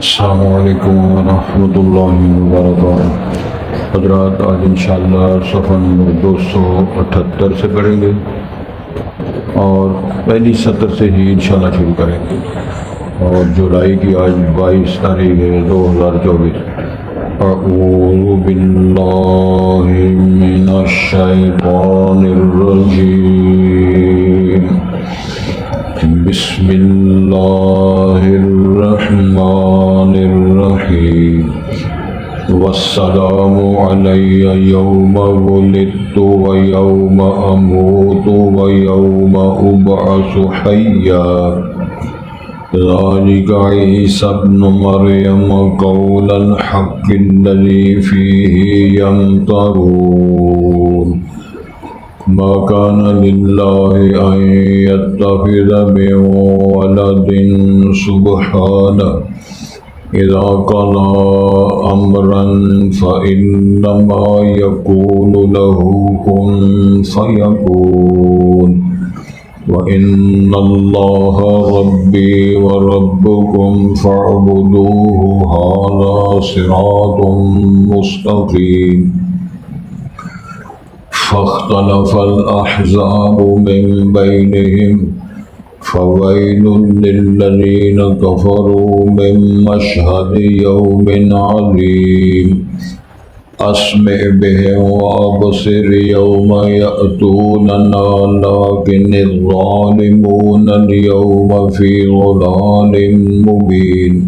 السلام علیکم ورحمۃ اللہ وبرکاتہ۔ حضرات آج انشاءاللہ صفحہ نمبر 278 سے پڑھیں گے اور پہلی سطر سے ہی انشاءاللہ شروع کریں گے، اور جولائی کی آج 22 تاریخ ہے 2024۔ اعوذ باللہ من الشیطان الرجیم، بسم اللہ الرحمن الرحیم۔ والسلام علی یوم ولدت ویوم اموت ویوم ابعث حیا، ذلک عیسی ابن مریم قول الحق الذی فیہ یمترون۔ ما كان لله أن يتخذ من ولد سبحانه إذا قضى أمرا فإنما يقول له كن فيكون، وإن الله ربي وربكم فاعبدوه هذا صراط مستقيم۔ فاختلف الأحزاب من بينهم فويل للذين كفروا من مشهد يوم عظيم۔ أسمع بهم وأبصر يوم يأتوننا لكن الظالمون اليوم في ضلال مبين۔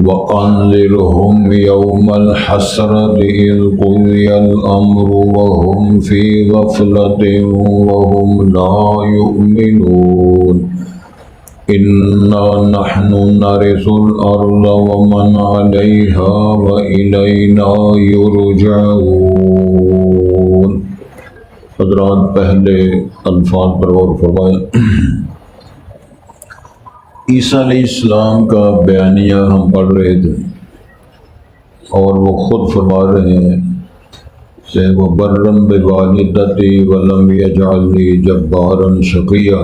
وأنذرهم يوم الحسرة إذ قضي الأمر وهم في غفلة وهم لا يؤمنون۔ إنا نحن نرث الأرض ومن عليها وإلينا يرجعون۔ حضرات پہلے الفاظ پر غور فرمائیں۔ عیسیٰ علیہ السلام کا بیانیہ ہم پڑھ رہے تھے، اور وہ خود فرما رہے ہیں کہ وہ برم بوالدتی ولم یجعلنی جبارا شقیا۔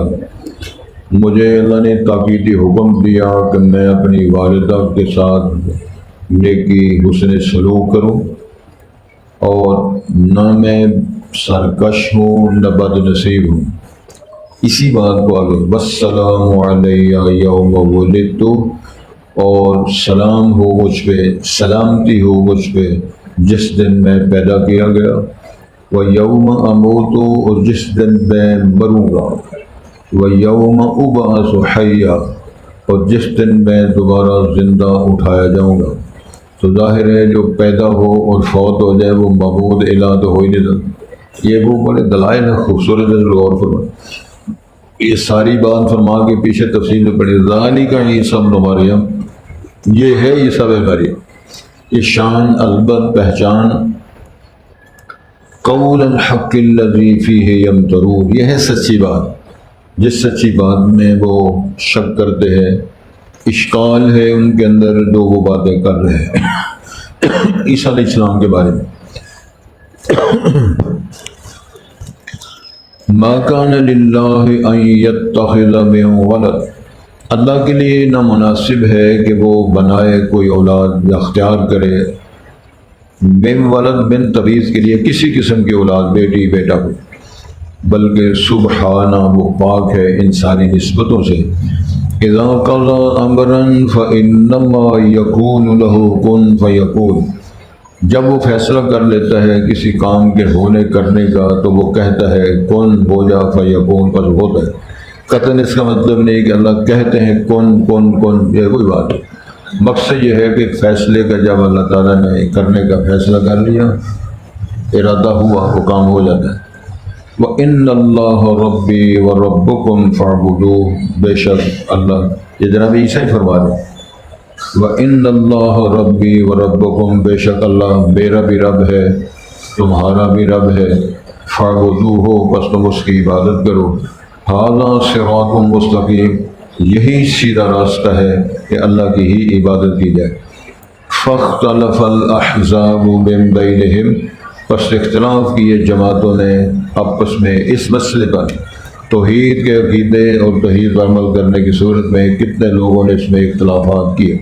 مجھے اللہ نے تاکیدی حکم دیا کہ میں اپنی والدہ کے ساتھ نیکی حسن سلوک کروں، اور نہ میں سرکش ہوں نہ بد نصیب ہوں۔ اسی بات کو آگے والسلام علی یوم ولدت، اور سلام ہو مجھ پہ، سلامتی ہو مجھ پہ جس دن میں پیدا کیا گیا، ویوم اموت، اور جس دن میں مروں گا، ویوم ابعث حیا، اور جس دن میں دوبارہ زندہ اٹھایا جاؤں گا۔ تو ظاہر ہے جو پیدا ہو اور فوت ہو جائے وہ معبود الہ تو ہو ہی نہیں سکتا۔ یہ وہ بڑے دلائل ہیں، خوبصورت ہے، غور فرمائیں۔ یہ ساری بات فرما کے پیچھے تفصیل میں پڑھی، ذالک عیسی ابن مریم، یہ ہے عیسیٰ ابن مریم، یہ شان البت پہچان، قول الحق الذی فیہ یمترون، یہ ہے سچی بات جس سچی بات میں وہ شک کرتے ہیں، اشکال ہے ان کے اندر، جو وہ باتیں کر رہے ہیں عیسیٰ علیہ السلام کے بارے میں۔ ما کان للہ ان یتخذ من ولد، اللہ کے لیے نامناسب ہے کہ وہ بنائے کوئی اولاد یا اختیار کرے، من ولد من تبعیض کے لیے کسی قسم کی اولاد، بیٹی بیٹا کو، بلکہ سبحانہ وہ پاک ہے ان ساری نسبتوں سے۔ اذا قضى امرا فانما يكون له كن فيكون، جب وہ فیصلہ کر لیتا ہے کسی کام کے ہونے کرنے کا تو وہ کہتا ہے کن ہو جا فیکون، پس ہوتا ہے۔ قطعاً اس کا مطلب نہیں کہ اللہ کہتے ہیں کن کن کن، یہ کوئی بات نہیں۔ مقصد یہ ہے کہ فیصلے کا جب اللہ تعالیٰ نے کرنے کا فیصلہ کر لیا، ارادہ ہوا، وہ کام ہو جاتا ہے۔ وَإِنَّ اللَّهَ رَبِّي وَرَبُّكُمْ فَاعْبُدُوهُ، بے شک اللہ، یہ جناب عیسیٰ ہی فرما رہے ہیں، وَإِنَّ اللَّهَ رَبِّي وَرَبُّكُمْ، بے شک اللہ میرا بھی رب ہے تمہارا بھی رب ہے، فَاعْبُدُوهُ، بس تم اس کی عبادت کرو، هَذَا صِرَاطٌ مُسْتَقِيمٌ، یہی سیدھا راستہ ہے کہ اللہ کی ہی عبادت کی جائے۔ فَاخْتَلَفَ الْأَحْزَابُ مِن بَيْنِهِمْ، پس اختلاف کیے جماعتوں نے آپس میں اس مسئلے پر، توحید کے عقیدے اور توحید پر عمل کرنے کی صورت میں کتنے لوگوں نے اس میں اختلافات کیے۔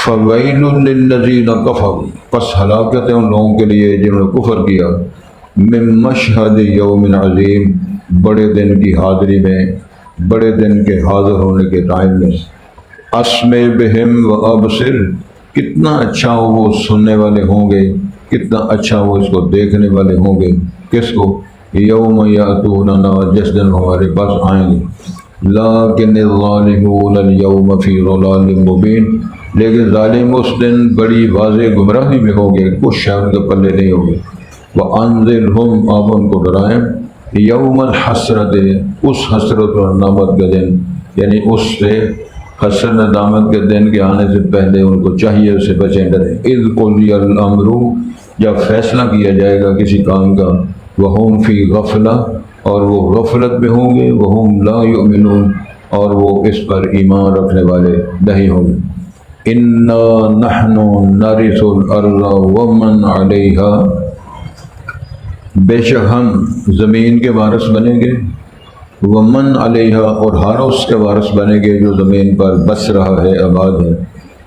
فویل للذین کفروا، پس ہلاکت ہے ان لوگوں کے لیے جنہوں نے کفر کیا، من مشہد یوم عظیم، بڑے دن کی حاضری میں، بڑے دن کے حاضر ہونے کے ٹائم میں۔ اسمع بہم و ابصر، کتنا اچھا وہ سننے والے ہوں گے، کتنا اچھا وہ اس کو دیکھنے والے ہوں گے۔ کس کو؟ یوم یاتوننا، جس دن ہمارے پاس آئیں گے۔ لیکن الظالمون اليوم فی ضلال مبین، لیکن ظالم اس دن بڑی واضح گمراہی میں ہوں گے، کچھ شے ان کے پلے نہیں ہوگے۔ وَأَنذِرْهُمْ، آپ ان کو ڈرائیں، یوم الحسرت، اس حسرت و ندامت کے دن، یعنی اس سے حسرت ندامت کے دن کے آنے سے پہلے ان کو چاہیے اسے بچیں، ڈریں۔ اذ قضی الامر، جب فیصلہ کیا جائے گا کسی کام کا، وہم فی غفلہ، اور وہ غفلت میں ہوں گے، وہم لا یؤمنون، اور وہ اس پر ایمان رکھنے والے نہیں ہوں گے۔ انا نحن نرث الارض ومن علیہا، بے شک ہم زمین کے وارث بنیں گے، ومن علیہا، اور ہر اس کے وارث بنیں گے جو زمین پر بس رہا ہے، آباد ہے۔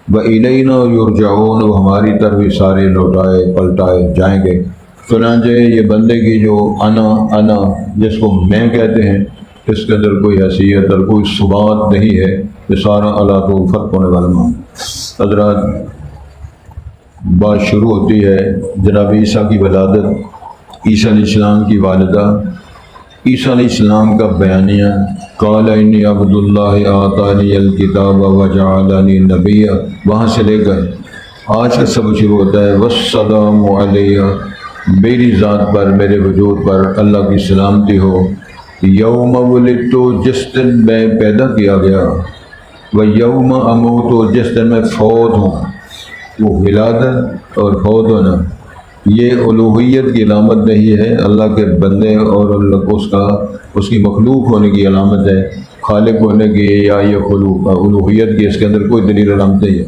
وَإِلَيْنَا يُرْجَعُونَ، وہ ہماری طرف ہی سارے لوٹائے پلٹائے جائیں گے۔ چنانچہ یہ بندے کی جو انا جس کو میں کہتے ہیں، اس کے اندر کوئی حیثیت اور کوئی ثبات نہیں ہے، یہ سارا اللہ کو فرق ہونے والا مان۔ حضرات، بات شروع ہوتی ہے جناب عیسیٰ کی ولادت، عیسیٰ علیہ السلام کی والدہ، عیسیٰ علیہ السلام کا بیانیہ، قال انی عبد اللہ آتانی الکتاب وجعلنی نبیا، وہاں سے لے کر آج کا سبق شروع ہوتا ہے والسلام علیہ، میری ذات پر، میرے وجود پر اللہ کی سلامتی ہو، یوم ولدت، جس دن میں پیدا کیا گیا، و یوم اموت، جس دن میں فوت ہوں۔ وہ ولادت اور فوت ہونا یہ الوہیت کی علامت نہیں ہے، اللہ کے بندے اور اللہ کو اس کی مخلوق ہونے کی علامت ہے، خالق ہونے کی یا یہ خلوق الوہیت کی اس کے اندر کوئی دلیل علامت نہیں ہے۔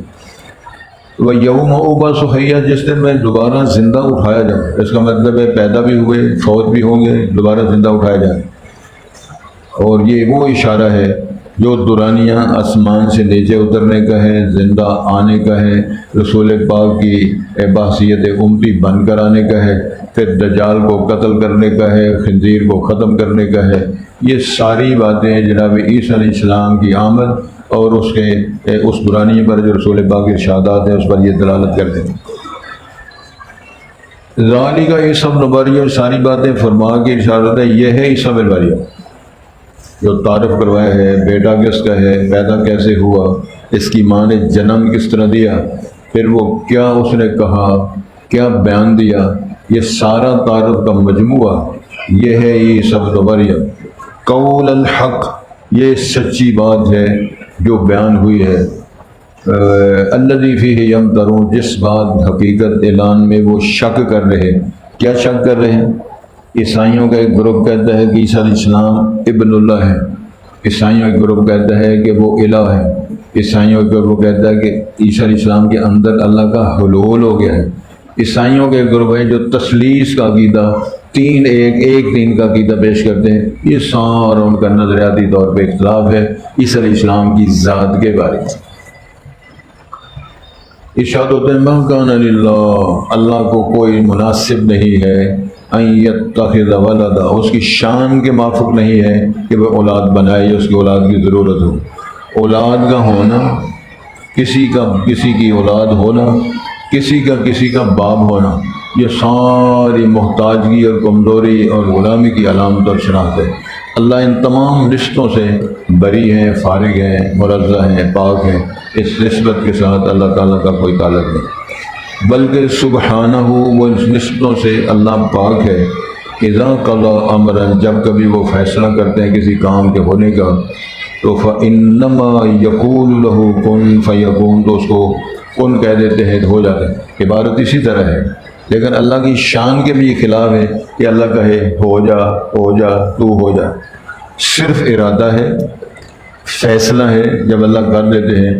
وہ یوم ابعث حیا، جس دن میں دوبارہ زندہ اٹھایا جاؤں، اس کا مطلب ہے پیدا بھی ہوئے، فوت بھی ہوں گے، دوبارہ زندہ اٹھایا جائے۔ اور یہ وہ اشارہ ہے جو دورانیہ آسمان سے نیچے اترنے کا ہے، زندہ آنے کا ہے، رسول پاک کی بحثیت امتی بن کر آنے کا ہے، پھر دجال کو قتل کرنے کا ہے، خنزیر کو ختم کرنے کا ہے۔ یہ ساری باتیں جناب عیسیٰ علیہ السلام کی آمد اور اس دورانیے پر جو رسول پاک کے ارشادات ہیں اس پر یہ دلالت کرتے ہیں۔ ذالک عیسیٰ ابن مریم، ساری باتیں فرما کے ارشاد ہے، یہ ہے عیسیٰ ابن مریم جو تعارف کروایا ہے، بیٹا کس کا ہے، پیدا کیسے ہوا، اس کی ماں نے جنم کس طرح دیا، پھر وہ کیا اس نے کہا، کیا بیان دیا، یہ سارا تعارف کا مجموعہ یہ ہے عیسیٰ ابن مریم۔ قول الحق، یہ سچی بات ہے جو بیان ہوئی ہے، الذی فیہ یمترون، جس بات حقیقت اعلان میں وہ شک کر رہے۔ کیا شک کر رہے ہیں؟ عیسائیوں کا ایک گروپ کہتا ہے کہ عیسیٰ علیہ السلام ابن اللہ ہے، عیسائیوں کا گروپ کہتا ہے کہ وہ الہ ہے، عیسائیوں کا گروپ کہتا ہے کہ عیسیٰ علیہ السلام کے اندر اللہ کا حلول ہو گیا ہے۔ عیسائیوں کے گروپ ہے جو تثلیث کا عقیدہ، ایک دین کا عقیدہ پیش کرتے ہیں۔ یہ سارا ان کا نظریاتی طور پہ اختلاف ہے عیسیٰ علیہ السلام کی ذات کے بارے میں۔ ارشاد ہوتے ہیں ما کان للہ، اللہ کو کوئی مناسب نہیں ہے، ان یتخذ ولدا، اس کی شان کے موافق نہیں ہے کہ وہ اولاد بنائے یا اس کی اولاد کی ضرورت ہو۔ اولاد کا ہونا، کسی کی اولاد ہونا، کسی کا باپ ہونا، یہ ساری محتاجگی اور کمزوری اور غلامی کی علامت اور شناخت ہے۔ اللہ ان تمام رشتوں سے بری ہیں، فارغ ہیں، منزہ ہیں، پاک ہیں، اس نسبت کے ساتھ اللہ تعالیٰ کا کوئی تعلق نہیں، بلکہ سبحانہ، وہ اس نسبتوں سے اللہ پاک ہے۔ اذا قضى امرا، جب کبھی وہ فیصلہ کرتے ہیں کسی کام کے ہونے کا، تو فانما یقول له کن فیکون، تو اس کو کن کہہ دیتے ہیں، ہو جاتا ہے۔ عبارت اسی طرح ہے، لیکن اللہ کی شان کے بھی یہ خلاف ہے کہ اللہ کہے ہو جا تو ہو جا۔ صرف ارادہ ہے، فیصلہ ہے، جب اللہ کر دیتے ہیں،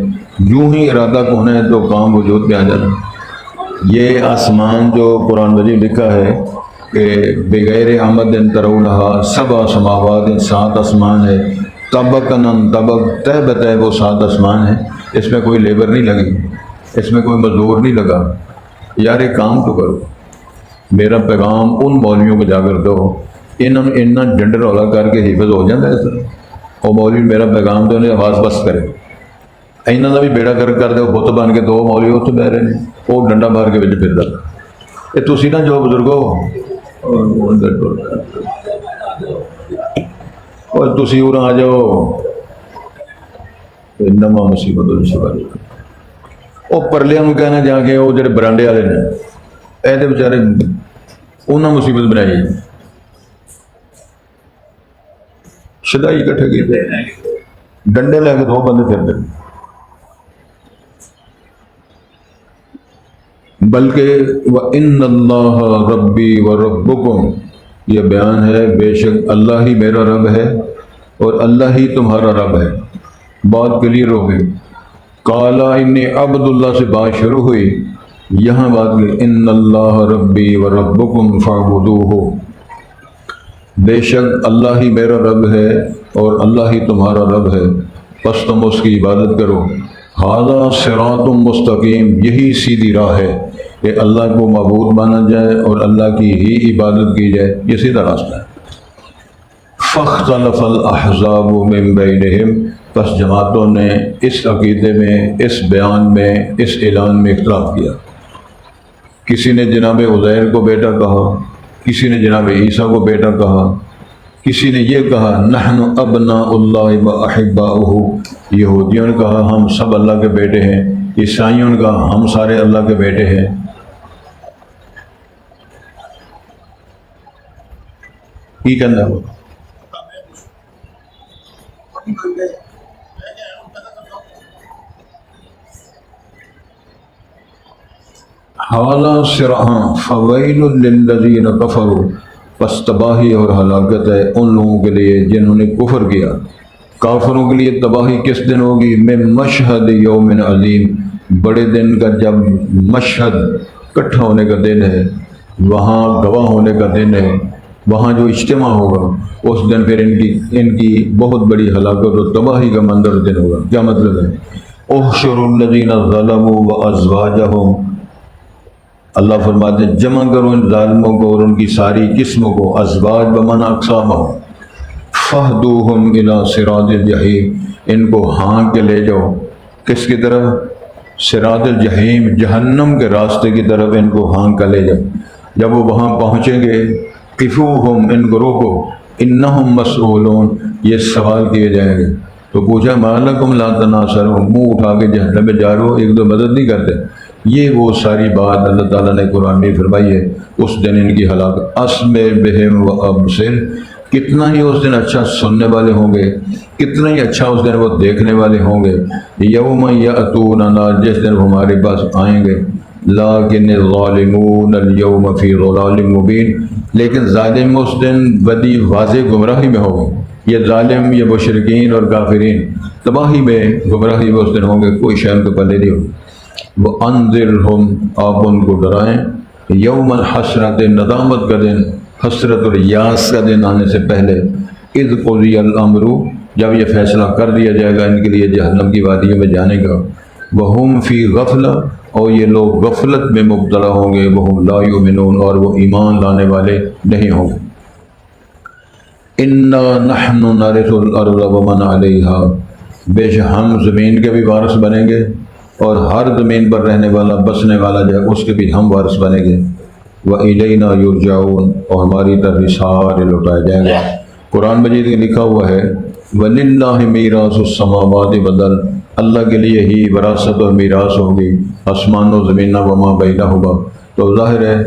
یوں ہی ارادہ کو ہونا ہے تو کام وجود میں آ جانا۔ یہ آسمان جو قرآن مجید لکھا ہے، کہ بغیر آمد ترونہا سبع سماوات، 7 آسمان ہے، طبقاً طبق، تہ بتہ وہ 7 آسمان ہیں، اس میں کوئی لیبر نہیں لگی، اس میں کوئی مزدور نہیں لگا۔ یار ایک کام تو کرو، میرا پیغام ان مولویوں کو جا کر دو، انہوں ڈنڈر رولا کر کے حفظ ہو جاتا ہے سر، وہ مولوی میرا پیغام دو انہیں آواز بس کرے، انہوں کا بھی بیڑا کر دے، بت بن کے 2 مولوی اتنے بہ رہے ہیں، وہ ڈنڈا مار کے بچ پھر یہ تسی نا جو بزرگو اور تسی ارا آ جاؤ نواں مصیبت وہ پرلیا کہنا جا کے وہ جڑے برانڈے والے نے یہ بچارے انہیں مصیبت بنائی، شدائی کٹھے کیتے ڈنڈے لے کے 2 بندے پھرتے، بلکہ وَإِنَّ اللَّهَ رَبِّي وَرَبُّكُمْ، یہ بیان ہے بے شک اللہ ہی میرا رب ہے اور اللہ ہی تمہارا رب ہے۔ بات کلیئر ہو گئی۔ قَالَ إِنِّي عَبْدُ اللہ سے بات شروع ہوئی، یہاں بات کی إِنَّ اللَّهَ رَبِّي وَرَبُّكُمْ فَاعْبُدُوهُ، بے شک اللہ ہی میرا رب ہے اور اللہ ہی تمہارا رب ہے، پس تم اس کی عبادت کرو۔ ھذا صراط مستقیم، یہی سیدھی راہ ہے کہ اللہ کو معبود مانا جائے اور اللہ کی ہی عبادت کی جائے، یہ سیدھا راستہ ہے۔ فاختلف الاحزاب من بینہم، پس جماعتوں نے اس عقیدے میں، اس بیان میں، اس اعلان میں اختلاف کیا۔ کسی نے جناب عزیر کو بیٹا کہا، کسی نے جناب عیسیٰ کو بیٹا کہا، کسی نے یہ کہا نحن ابناء اللہ و احباؤہ، یہودیوں نے کہا ہم سب اللہ کے بیٹے ہیں، عیسائیوں نے کہا ہم سارے اللہ کے بیٹے ہیں۔ کی کہنا ہے حالا سرحاں فویل للذین کفروا، پس تباہی اور ہلاکت ہے ان لوگوں کے لیے جنہوں نے کفر کیا۔ کافروں کے لیے تباہی کس دن ہوگی؟ من مشہد یوم عظیم، بڑے دن کا، جب مشہد اکٹھا ہونے کا دن ہے، وہاں گواہ ہونے کا دن ہے، وہاں جو اجتماع ہوگا اس دن پھر ان کی بہت بڑی ہلاکت اور تباہی کا منظر دن ہوگا۔ کیا مطلب ہے؟ احشروا الذین ظلموا وازواجہم، اللہ فرماتے ہیں جمع کرو ان ظالموں کو اور ان کی ساری قسموں کو، ازواج بمعنی اقسامہم، فہدوہم الی صراط الجحیم، ان کو ہانک کے لے جاؤ کس کی طرف؟ صراط الجحیم، جہنم کے راستے کی طرف ان کو ہانک کے لے جاؤ۔ جب وہ وہاں پہنچیں گے قفوہم، ان کو روکو، انہم مسئولون، یہ سوال کیے جائیں گے۔ تو پوچھا ما لکم لا تناصرون، منہ اٹھا کے جہنم میں جا رہے ہو، ایک دو مدد نہیں کرتے۔ یہ وہ ساری بات اللہ تعالیٰ نے قرآن میں فرمائی ہے۔ اس دن ان کی ہلاکت، اسمع بہم و ابصر، کتنا ہی اس دن اچھا سننے والے ہوں گے، کتنا ہی اچھا اس دن وہ دیکھنے والے ہوں گے۔ یوم یأتوننا، جس دن وہ ہمارے پاس آئیں گے، لیکن الظالمون اليوم فی ضلال مبین، لیکن ظالم اس دن بدی واضح گمراہی میں ہوں گے۔ یہ ظالم، یہ مشرکین اور کافرین تباہی میں، گمراہی میں اس دن ہوں گے، کوئی شے کو پلے نہیں ہوگی۔ وَأَنذِرْهُمْ، آپ ان کو ڈرائیں، یوم الحسرت، ندامت کا دن، حسرت اور یاس کا دن آنے سے پہلے، اذ قضی الامر، جب یہ فیصلہ کر دیا جائے گا ان کے لیے جہنم کی وادیوں میں جانے کا، وہم فی غفلہ، اور یہ لوگ غفلت میں مبتلا ہوں گے، وہم لا یؤمنون، اور وہ ایمان لانے والے نہیں ہوں گے۔ انا نحن نرث الارض ومن علیہا، بے شک ہم زمین کے بھی وارث بنیں گے اور ہر زمین پر رہنے والا، بسنے والا جو ہے اس کے بھی ہم وارث بنیں گے۔ وَإِلَيْنَا يُرْجَعُونَ، اور ہماری طرف سارے لوٹائے جائیں گے۔ قرآن مجید میں لکھا ہوا ہے وَلِلَّهِ مِيرَاثُ السَّمَاوَاتِ وَالْأَرْضِ، اللہ کے لیے ہی وراثت اور میراث ہوگی آسمان و زمین وما بینہما۔ تو ظاہر ہے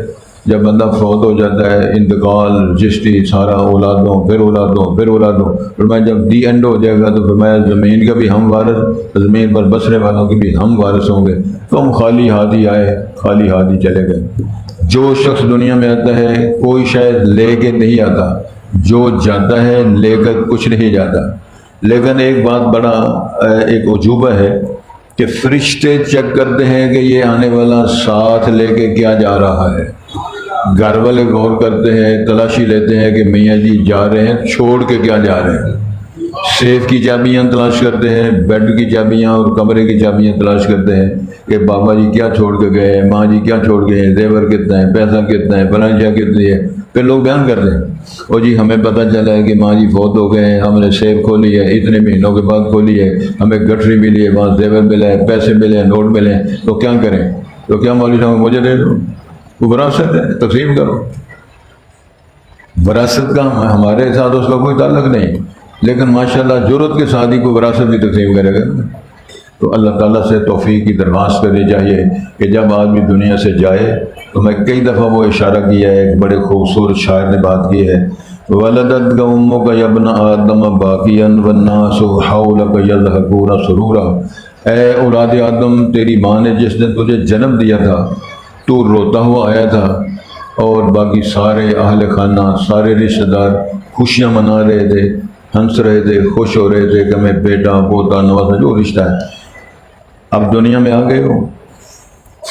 جب بندہ فوت ہو جاتا ہے، انتقال، رجسٹری، سارا اولادوں پھر اولادوں پھر اولادوں، فرمایا جب دی اینڈ ہو جائے گا تو فرمایا زمین کا بھی ہم وارث، زمین پر بسنے والوں کے بھی ہم وارث ہوں گے۔ تم خالی ہاتھی آئے، خالی ہاتھی چلے گئے۔ جو شخص دنیا میں آتا ہے کوئی شاید لے کے نہیں آتا، جو جاتا ہے لے کر کچھ نہیں جاتا۔ لیکن ایک بات بڑا ایک عجوبہ ہے کہ فرشتے چیک کرتے ہیں کہ یہ آنے والا ساتھ لے کے کیا جا رہا ہے۔ گھر والے غور کرتے ہیں، تلاشی لیتے ہیں کہ میاں جی جا رہے ہیں چھوڑ کے کیا جا رہے ہیں، سیف کی چابیاں تلاش کرتے ہیں، بیڈ کی چابیاں اور کمرے کی چابیاں تلاش کرتے ہیں کہ بابا جی کیا چھوڑ کے گئے ہیں، ماں جی کیا چھوڑ گئے ہیں، زیور کتنا ہے، پیسہ کتنا ہے، فلاں شاہ کتنی ہے۔ پھر لوگ بیان کرتے ہیں اور جی ہمیں پتہ چلا ہے کہ ماں جی فوت ہو گئے ہیں، ہم نے سیف کھولی ہے، اتنے مہینوں کے بعد کھولی ہے، ہمیں گٹھری ملی ہے، وہاں زیور ملا ہے، پیسے ملے ہیں، نوٹ ملے ہیں، تو کیا کریں؟ تو کیا مولوی صاحب مجھے دے دو، وہ وراثت ہے، تقسیم کرو۔ وراثت کا ہمارے ساتھ اس کا کوئی تعلق نہیں، لیکن ماشاءاللہ جرت کے ساتھ ہی کوئی وراثت بھی تقسیم کرے گا۔ تو اللہ تعالیٰ سے توفیق کی درخواست کرنی چاہیے کہ جب آدمی دنیا سے جائے تو میں کئی دفعہ وہ اشارہ کیا ہے، ایک بڑے خوبصورت شاعر نے بات کی ہے، وَلَدَتْكَ أُمُّكَ يَا ابْنَ آدَمَ بَاكِيًا وَالنَّاسُ حَوْلَكَ يَضْحَكُونَ سُرُورًا۔ اے اولاد آدم، تیری ماں نے جس نے تجھے جنم دیا تھا تو روتا ہوا آیا تھا، اور باقی سارے اہل خانہ، سارے رشتہ دار خوشیاں منا رہے تھے، ہنس رہے تھے، خوش ہو رہے تھے کہ ہمیں بیٹا پوتا نوازا جو رشتہ ہے۔ اب دنیا میں آ گئے ہو،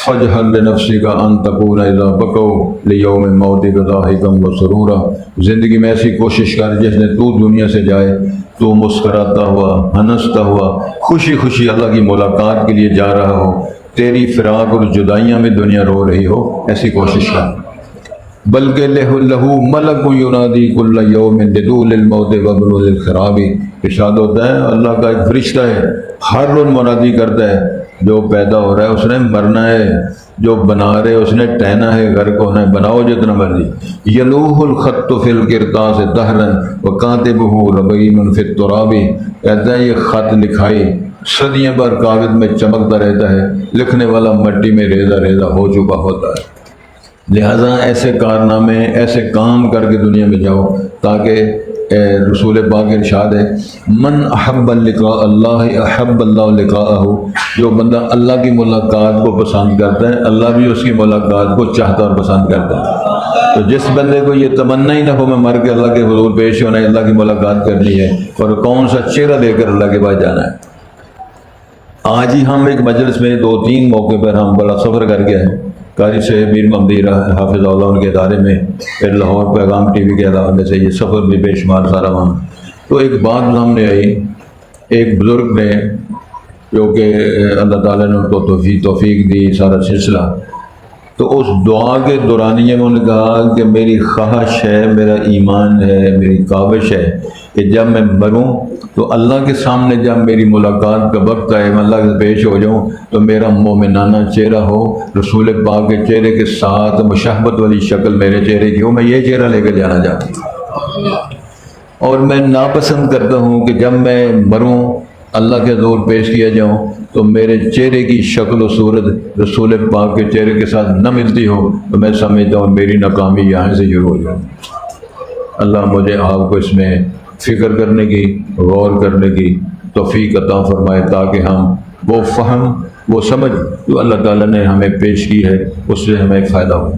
فَاجْعَلْ لِنَفْسِكَ أَن تَكُونَ إِذَا بَكَوْا لِيَوْمِ مَوْتِكَ ضَاحِكًا وَسُرُورًا۔ زندگی میں ایسی کوشش کر جس نے تو دنیا سے جائے تو مسکراتا ہوا، ہنستا ہوا، خوشی خوشی اللہ کی ملاقات کے لیے جا رہا ہو، تیری فراق اور جدائیاں میں دنیا رو رہی ہو، ایسی کوشش کر۔ بلکہ لہو ملک ینادی کل یوم لدول الموت وبلول الخراب۔ ارشاد ہوتا ہے اللہ کا ایک فرشتہ ہے، ہر روز منادی کرتا ہے، جو پیدا ہو رہا ہے اس نے مرنا ہے، جو بنا رہے اس نے ٹہنا ہے، گھر کو ہے بناؤ جتنا مرضی۔ یلوح الخط فی القرطاس دہرا وکاتبہ ربیع فی التراب۔ کہتا ہے یہ خط لکھائی صدیاں بھر کاغذ میں چمکتا رہتا ہے، لکھنے والا مٹی میں ریزہ ریزہ ہو چکا ہوتا ہے۔ لہٰذا ایسے کارنامے، ایسے کام کر کے دنیا میں جاؤ تاکہ رسول پاک ارشاد ہے من احب لقاء اللہ احب اللہ لقاءہ۔ جو بندہ اللہ کی ملاقات کو پسند کرتا ہے اللہ بھی اس کی ملاقات کو چاہتا اور پسند کرتا ہے۔ تو جس بندے کو یہ تمنا ہی نہ ہو میں مر کے اللہ کے حضور پیش ہونا ہے، اللہ کی ملاقات کرنی ہے اور کون سا چہرہ لے کر اللہ کے پاس جانا ہے۔ آج ہی ہم ایک مجلس میں 2-3 موقع پر ہم بڑا سفر کر کے ہیں، قاری صاحب میر محمدی حافظ اللہ ان کے ادارے میں، پھر لاہور پیغام ٹی وی کے ادارے سے یہ سفر بھی بے شمار سارا وہاں۔ تو ایک بات سامنے آئی، ایک بزرگ نے جو کہ اللہ تعالیٰ نے ان کو توفیق دی سارا سلسلہ، تو اس دعا کے دورانیے میں انہوں نے کہا کہ میری خواہش ہے، میرا ایمان ہے، میری کاوش ہے کہ جب میں مروں تو اللہ کے سامنے جب میری ملاقات کا وقت آئے، میں اللہ سے پیش ہو جاؤں تو میرا مومنانہ چہرہ ہو، رسول پاک کے چہرے کے ساتھ مشابہت والی شکل میرے چہرے کی ہو، میں یہ چہرہ لے کر جانا چاہتا ہوں۔ اور میں ناپسند کرتا ہوں کہ جب میں مروں اللہ کے حضور پیش کیا جاؤں تو میرے چہرے کی شکل و صورت رسول پاک کے چہرے کے ساتھ نہ ملتی ہو، تو میں سمجھتا ہوں میری ناکامی یہاں سے شروع ہو جائے۔ اللہ مجھے آپ کو اس میں فکر کرنے کی، غور کرنے کی توفیق عطا فرمائے تاکہ ہم وہ فہم، وہ سمجھ جو اللہ تعالیٰ نے ہمیں پیش کی ہے اس سے ہمیں فائدہ ہو۔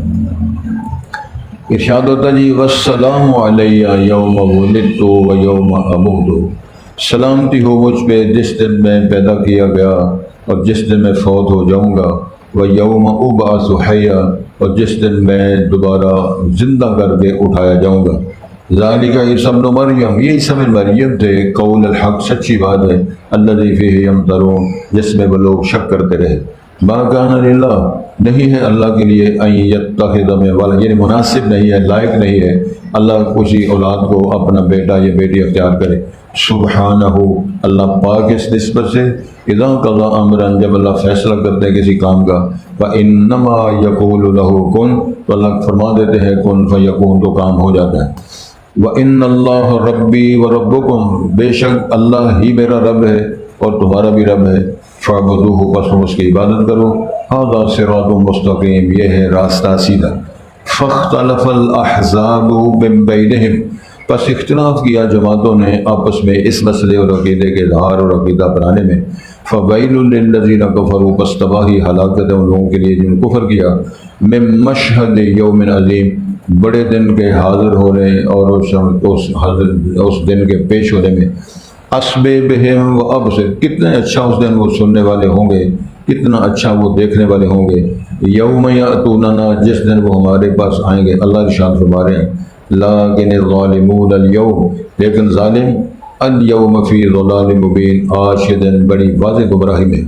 ارشاد ہوتا جی والسلام علیہ یوم ولدت و یوم اموت۔ سلامتی ہو مجھ پہ جس دن میں پیدا کیا گیا اور جس دن میں فوت ہو جاؤں گا، و یوم ابعث حیا، اور جس دن میں دوبارہ زندہ کر کے اٹھایا جاؤں گا۔ ذالک عیسی ابن مریم، یہ عیسی ابن مریم تھے، قول الحق، سچی بات ہے، الذی فیہ یمترون، جس میں وہ لوگ شک کرتے رہے۔ ما کان للہ، نہیں ہے اللہ کے لیے، ان یتخذ من ولد، یعنی مناسب نہیں ہے، لائق نہیں ہے اللہ کسی اولاد کو اپنا بیٹا یا بیٹی اختیار کرے۔ سبحانہ، اللہ پاک اس نسبت سے، اذا قضا امرا، جب اللہ فیصلہ کرتے ہیں کسی کام کا، فانما یقول له کن، تو اللہ فرما دیتے ہیں کن فیکون، تو کام ہو جاتا ہے۔ وَإِنَّ اللَّهَ رَبِّي وَرَبُّكُمْ، بے شک اللہ ہی میرا رب ہے اور تمہارا بھی رب ہے، فَاعْبُدُوهُ، پس تم اس کی عبادت کرو، هَذَا صِرَاطٌ مُسْتَقِيمٌ، یہ ہے راستہ سیدھا۔ فَاخْتَلَفَ الْأَحْزَابُ مِن بَيْنِهِمْ، پس اختلاف کیا جماعتوں نے آپس میں اس مسئلے اور عقیدے کے اظہار اور عقیدہ بنانے میں۔ فَوَيْلٌ لِلَّذِينَ كَفَرُوا، پس تباہی ہلاکت ہے ان لوگوں کے لیے جن کفر کیا، مِن مَشْهَدِ يَوْمٍ عَظِيمٍ، بڑے دن کے حاضر ہونے اور اس دن کے پیش ہونے میں۔ اسبے بہم و ابصر، کتنے اچھا اس دن وہ سننے والے ہوں گے، کتنا اچھا وہ دیکھنے والے ہوں گے۔ یوم یأتوننا، جس دن وہ ہمارے پاس آئیں گے۔ اللہ ارشاد فرما رہے ہیں لیکن الظالمون اليوم، لیکن ظالم اليوم فی ضلال مبین، آج کے دن بڑی واضح گمراہی میں۔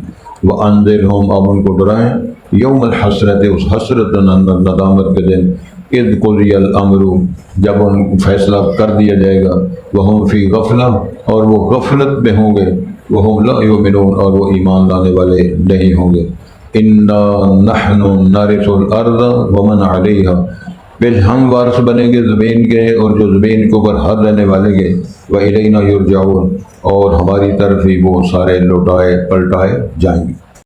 وانذرہم، اب ان کو ڈرائیں، یوم الحسرت، اس حسرت ندامت کے دن، اذ قضی الامر، جب ان فیصلہ کر دیا جائے گا، وہم فی غفلہ، اور وہ غفلت میں ہوں گے، وہم لا یؤمنون، اور وہ ایمان لانے والے نہیں ہوں گے۔ انا نحن نرث الارض ومن علیہا، پھر ہم وارث بنیں گے زمین کے اور جو زمین کے اوپر ہر رہنے والے گے۔ وَإِلَيْنَا يُرْجَعُونَ، اور ہماری طرف ہی وہ سارے لوٹائے پلٹائے جائیں گے۔